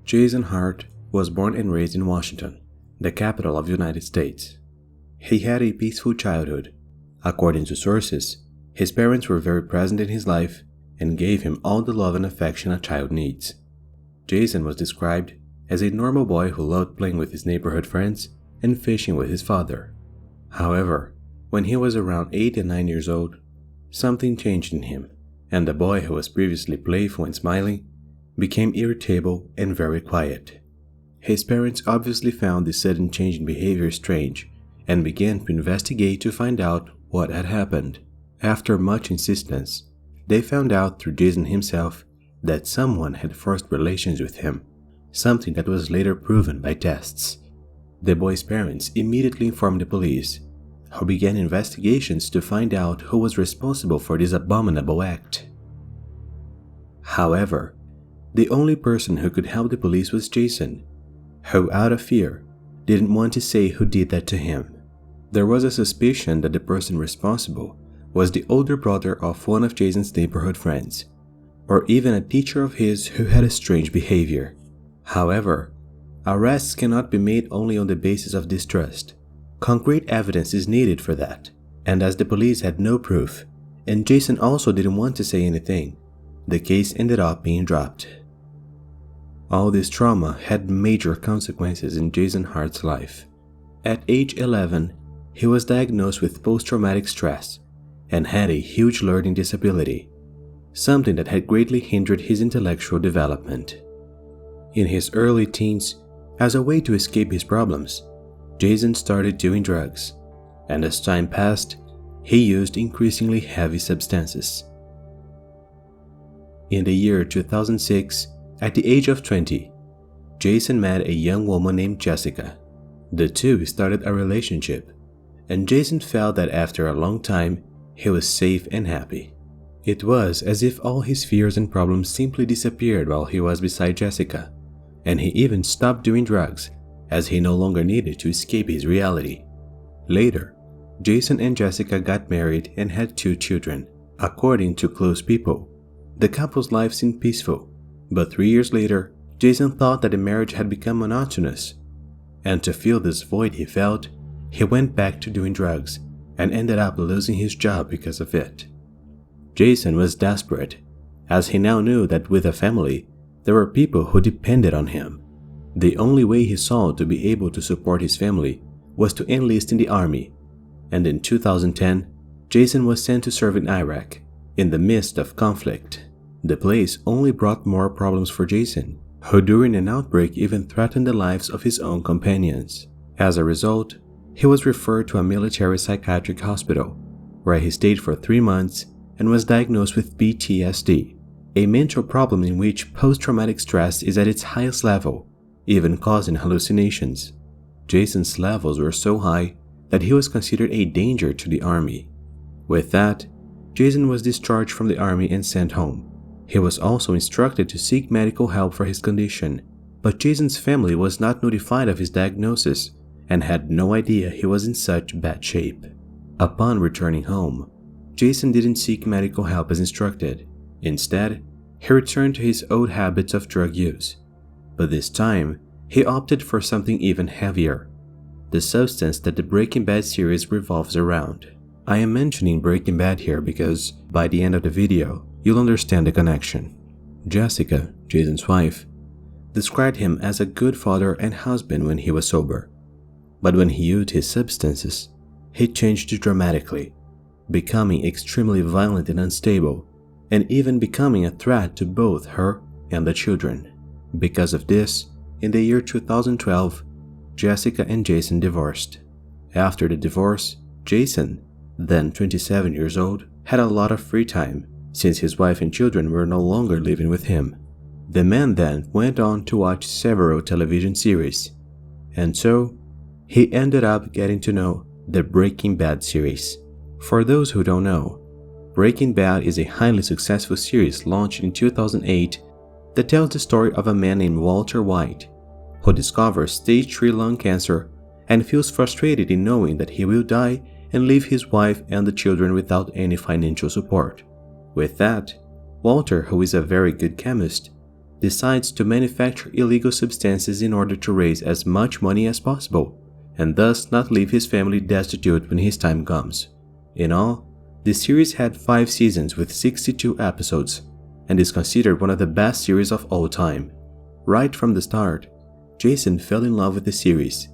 Jason Hart was born and raised in Washington, the capital of the United States. He had a peaceful childhood. According to sources, his parents were very present in his life and gave him all the love and affection a child needs. Jason was described as a normal boy who loved playing with his neighborhood friends and fishing with his father. However, when he was around 8 and 9 years old, something changed in him, and the boy who was previously playful and smiling became irritable and very quiet. His parents obviously found this sudden change in behavior strange and began to investigate to find out what had happened. After much insistence, they found out through Jason himself that someone had forced relations with him, something that was later proven by tests. The boy's parents immediately informed the police, who began investigations to find out who was responsible for this abominable act. However, the only person who could help the police was Jason, who out of fear didn't want to say who did that to him. There was a suspicion that the person responsible was the older brother of one of Jason's neighborhood friends, or even a teacher of his who had a strange behavior. However, arrests cannot be made only on the basis of distrust. Concrete evidence is needed for that, and as the police had no proof, and Jason also didn't want to say anything, the case ended up being dropped. All this trauma had major consequences in Jason Hart's life. At age 11, he was diagnosed with post-traumatic stress and had a huge learning disability, something that had greatly hindered his intellectual development. In his early teens, as a way to escape his problems, Jason started doing drugs, and as time passed, he used increasingly heavy substances. In the year 2006, at the age of 20, Jason met a young woman named Jessica. The two started a relationship, and Jason felt that after a long time, he was safe and happy. It was as if all his fears and problems simply disappeared while he was beside Jessica, and he even stopped doing drugs as he no longer needed to escape his reality. Later, Jason and Jessica got married and had 2 children. According to close people, the couple's life seemed peaceful, but 3 years later, Jason thought that the marriage had become monotonous, and to fill this void he felt, he went back to doing drugs and ended up losing his job because of it. Jason was desperate, as he now knew that with a family, there were people who depended on him. The only way he saw to be able to support his family was to enlist in the army, and in 2010, Jason was sent to serve in Iraq, in the midst of conflict. The place only brought more problems for Jason, who during an outbreak even threatened the lives of his own companions. As a result, he was referred to a military psychiatric hospital, where he stayed for 3 months and was diagnosed with PTSD, a mental problem in which post-traumatic stress is at its highest level, even causing hallucinations. Jason's levels were so high that he was considered a danger to the army. With that, Jason was discharged from the army and sent home. He was also instructed to seek medical help for his condition, but Jason's family was not notified of his diagnosis and had no idea he was in such bad shape. Upon returning home, Jason didn't seek medical help as instructed. Instead, he returned to his old habits of drug use. But this time, he opted for something even heavier, the substance that the Breaking Bad series revolves around. I am mentioning Breaking Bad here because, by the end of the video, you'll understand the connection. Jessica, Jason's wife, described him as a good father and husband when he was sober. But when he used his substances, he changed dramatically, becoming extremely violent and unstable, and even becoming a threat to both her and the children. Because of this, in the year 2012, Jessica and Jason divorced. After the divorce, Jason, then 27 years old, had a lot of free time since his wife and children were no longer living with him. The man then went on to watch several television series, and so he ended up getting to know the Breaking Bad series. For those who don't know, Breaking Bad is a highly successful series launched in 2008 that tells the story of a man named Walter White who discovers stage 3 lung cancer and feels frustrated in knowing that he will die and leave his wife and the children without any financial support. With that, Walter, who is a very good chemist, decides to manufacture illegal substances in order to raise as much money as possible and thus not leave his family destitute when his time comes. In all, the series had 5 seasons with 62 episodes and is considered one of the best series of all time. Right from the start, Jason fell in love with the series,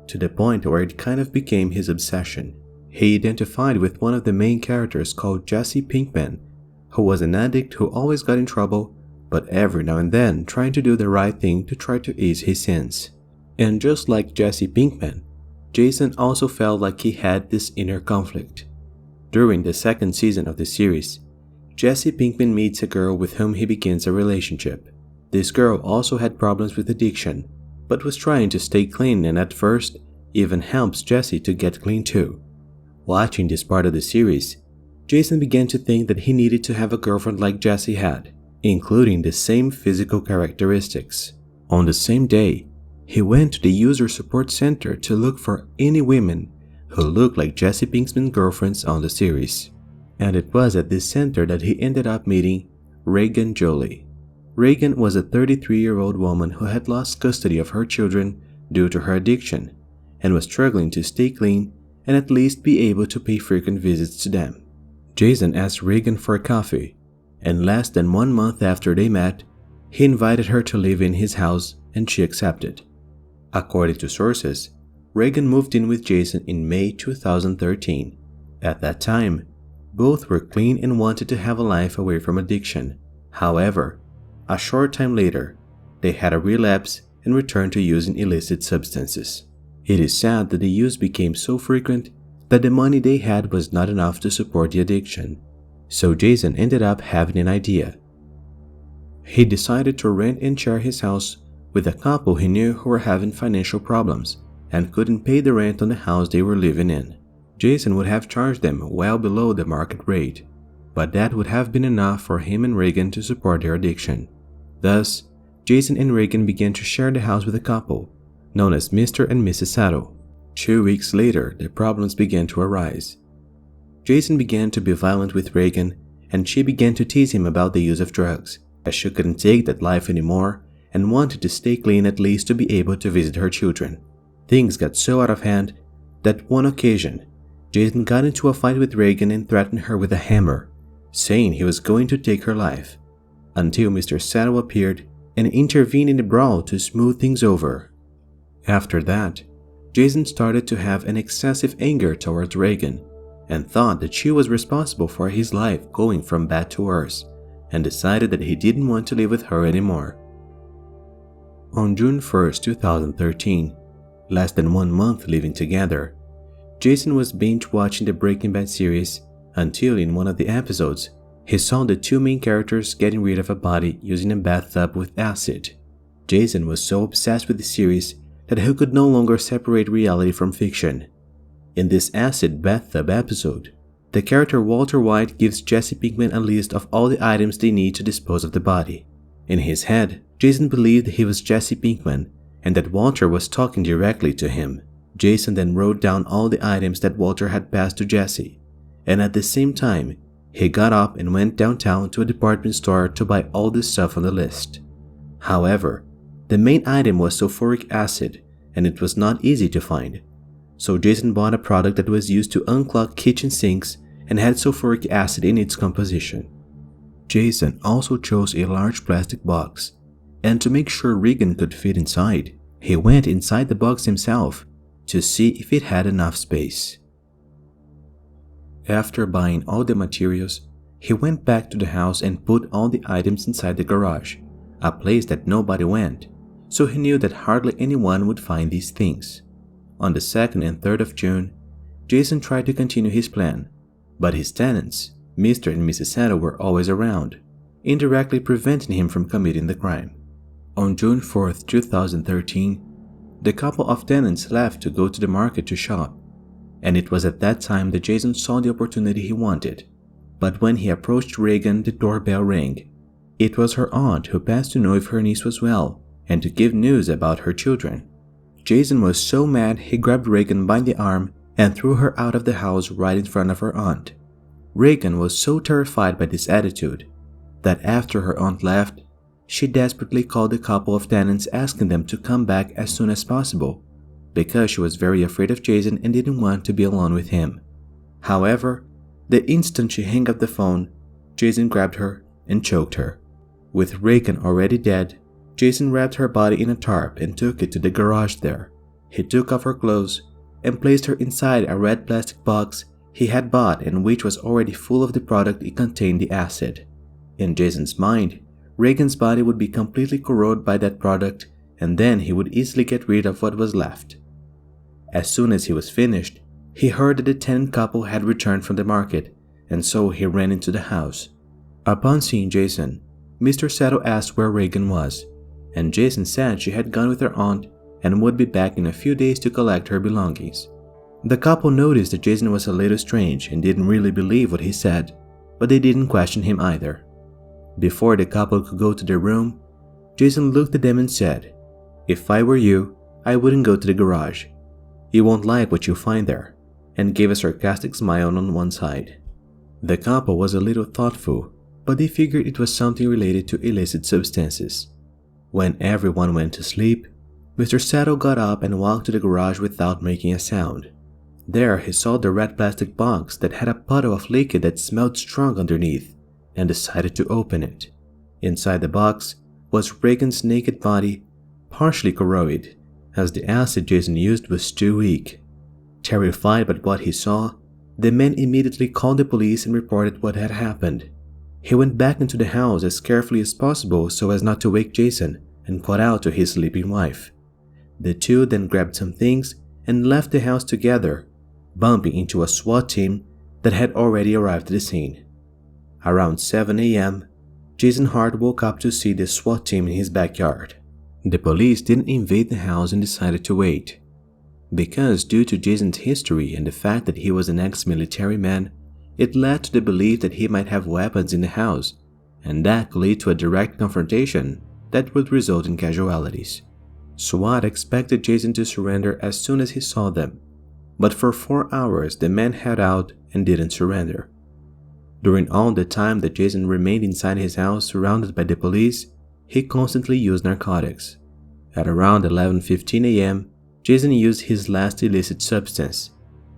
to the point where it kind of became his obsession. He identified with one of the main characters called Jesse Pinkman, who was an addict who always got in trouble, but every now and then trying to do the right thing to try to ease his sins. And just like Jesse Pinkman, Jason also felt like he had this inner conflict. During the 2nd season of the series, Jesse Pinkman meets a girl with whom he begins a relationship. This girl also had problems with addiction, but was trying to stay clean and at first even helps Jesse to get clean too. Watching this part of the series, Jason began to think that he needed to have a girlfriend like Jesse had, including the same physical characteristics. On the same day, he went to the user support center to look for any women who looked like Jesse Pinkman's girlfriends on the series. And it was at this center that he ended up meeting Regan Jolley. Regan was a 33-year-old woman who had lost custody of her children due to her addiction and was struggling to stay clean and at least be able to pay frequent visits to them. Jason asked Regan for a coffee, and less than 1 month after they met, he invited her to live in his house and she accepted. According to sources, Regan moved in with Jason in May 2013. At that time, both were clean and wanted to have a life away from addiction. However, a short time later, they had a relapse and returned to using illicit substances. It is sad that the use became so frequent that the money they had was not enough to support the addiction. So Jason ended up having an idea. He decided to rent and share his house with a couple he knew who were having financial problems and couldn't pay the rent on the house they were living in. Jason would have charged them well below the market rate, but that would have been enough for him and Regan to support their addiction. Thus, Jason and Regan began to share the house with a couple, known as Mr. and Mrs. Saddle. 2 weeks later, the problems began to arise. Jason began to be violent with Regan, and she began to tease him about the use of drugs, as she couldn't take that life anymore and wanted to stay clean at least to be able to visit her children. Things got so out of hand that one occasion, Jason got into a fight with Regan and threatened her with a hammer, saying he was going to take her life, until Mr. Saddle appeared and intervened in the brawl to smooth things over. After that, Jason started to have an excessive anger towards Regan and thought that she was responsible for his life going from bad to worse, and decided that he didn't want to live with her anymore. On June 1st, 2013, less than 1 month living together, Jason was binge-watching the Breaking Bad series until in one of the episodes, he saw the 2 main characters getting rid of a body using a bathtub with acid. Jason was so obsessed with the series that he could no longer separate reality from fiction. In this acid bathtub episode, the character Walter White gives Jesse Pinkman a list of all the items they need to dispose of the body. In his head, Jason believed he was Jesse Pinkman and that Walter was talking directly to him. Jason then wrote down all the items that Walter had passed to Jesse, and at the same time, he got up and went downtown to a department store to buy all the stuff on the list. However, the main item was sulfuric acid, and it was not easy to find. So Jason bought a product that was used to unclog kitchen sinks and had sulfuric acid in its composition. Jason also chose a large plastic box, and to make sure Regan could fit inside, he went inside the box himself to see if it had enough space. After buying all the materials, he went back to the house and put all the items inside the garage, a place that nobody went, so he knew that hardly anyone would find these things. On the 2nd and 3rd of June, Jason tried to continue his plan, but his tenants, Mr. and Mrs. Saddle, were always around, indirectly preventing him from committing the crime. On June 4th, 2013, the couple of tenants left to go to the market to shop, and it was at that time that Jason saw the opportunity he wanted. But when he approached Regan, the doorbell rang. It was her aunt who passed to know if her niece was well and to give news about her children. Jason was so mad he grabbed Regan by the arm and threw her out of the house right in front of her aunt. Regan was so terrified by this attitude that after her aunt left, she desperately called a couple of tenants asking them to come back as soon as possible because she was very afraid of Jason and didn't want to be alone with him. However, the instant she hung up the phone, Jason grabbed her and choked her. With Regan already dead, Jason wrapped her body in a tarp and took it to the garage there. He took off her clothes and placed her inside a red plastic box he had bought and which was already full of the product it contained the acid. In Jason's mind, Regan's body would be completely corroded by that product and then he would easily get rid of what was left. As soon as he was finished, he heard that the tenant couple had returned from the market and so he ran into the house. Upon seeing Jason, Mr. Sato asked where Regan was, and Jason said she had gone with her aunt and would be back in a few days to collect her belongings. The couple noticed that Jason was a little strange and didn't really believe what he said, but they didn't question him either. Before the couple could go to their room, Jason looked at them and said, "If I were you, I wouldn't go to the garage. You won't like what you'll find there," and gave a sarcastic smile on one side. The couple was a little thoughtful, but they figured it was something related to illicit substances. When everyone went to sleep, Mr. Sato got up and walked to the garage without making a sound. There he saw the red plastic box that had a puddle of liquid that smelled strong underneath and decided to open it. Inside the box was Regan's naked body, partially corroded, as the acid Jason used was too weak. Terrified by what he saw, the man immediately called the police and reported what had happened. He went back into the house as carefully as possible so as not to wake Jason and called out to his sleeping wife. The two then grabbed some things and left the house together, bumping into a SWAT team that had already arrived at the scene. Around 7 a.m., Jason Hart woke up to see the SWAT team in his backyard. The police didn't invade the house and decided to wait. Because due to Jason's history and the fact that he was an ex-military man, it led to the belief that he might have weapons in the house, and that could lead to a direct confrontation that would result in casualties. SWAT expected Jason to surrender as soon as he saw them, but for 4 hours the man held out and didn't surrender. During all the time that Jason remained inside his house surrounded by the police, he constantly used narcotics. At around 11:15 a.m., Jason used his last illicit substance,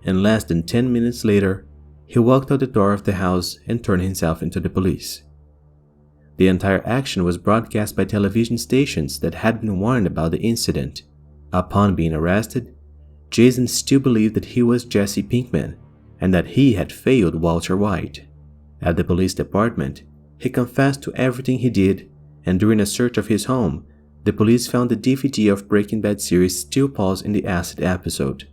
and less than 10 minutes later, he walked out the door of the house and turned himself into the police. The entire action was broadcast by television stations that had been warned about the incident. Upon being arrested, Jason still believed that he was Jesse Pinkman and that he had failed Walter White. At the police department, he confessed to everything he did, and during a search of his home, the police found the DVD of Breaking Bad series still paused in the acid episode.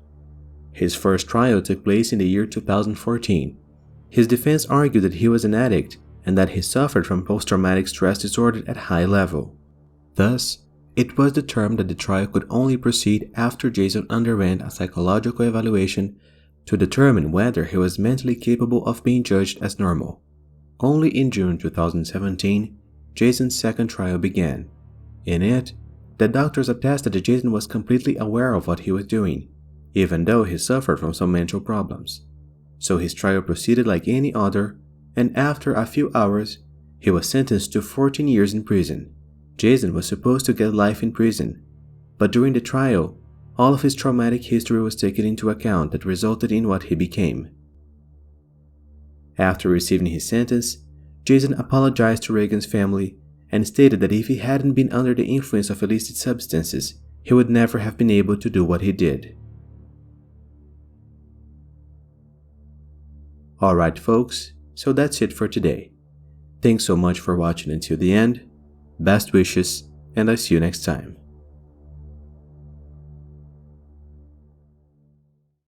His first trial took place in the year 2014. His defense argued that he was an addict and that he suffered from post-traumatic stress disorder at high level. Thus, it was determined that the trial could only proceed after Jason underwent a psychological evaluation to determine whether he was mentally capable of being judged as normal. Only in June 2017, Jason's second trial began. In it, the doctors attested that Jason was completely aware of what he was doing, even though he suffered from some mental problems. So his trial proceeded like any other, and after a few hours, he was sentenced to 14 years in prison. Jason was supposed to get life in prison, but during the trial, all of his traumatic history was taken into account that resulted in what he became. After receiving his sentence, Jason apologized to Regan's family and stated that if he hadn't been under the influence of illicit substances, he would never have been able to do what he did. Alright folks, so that's it for today. Thanks so much for watching until the end. Best wishes, and I'll see you next time.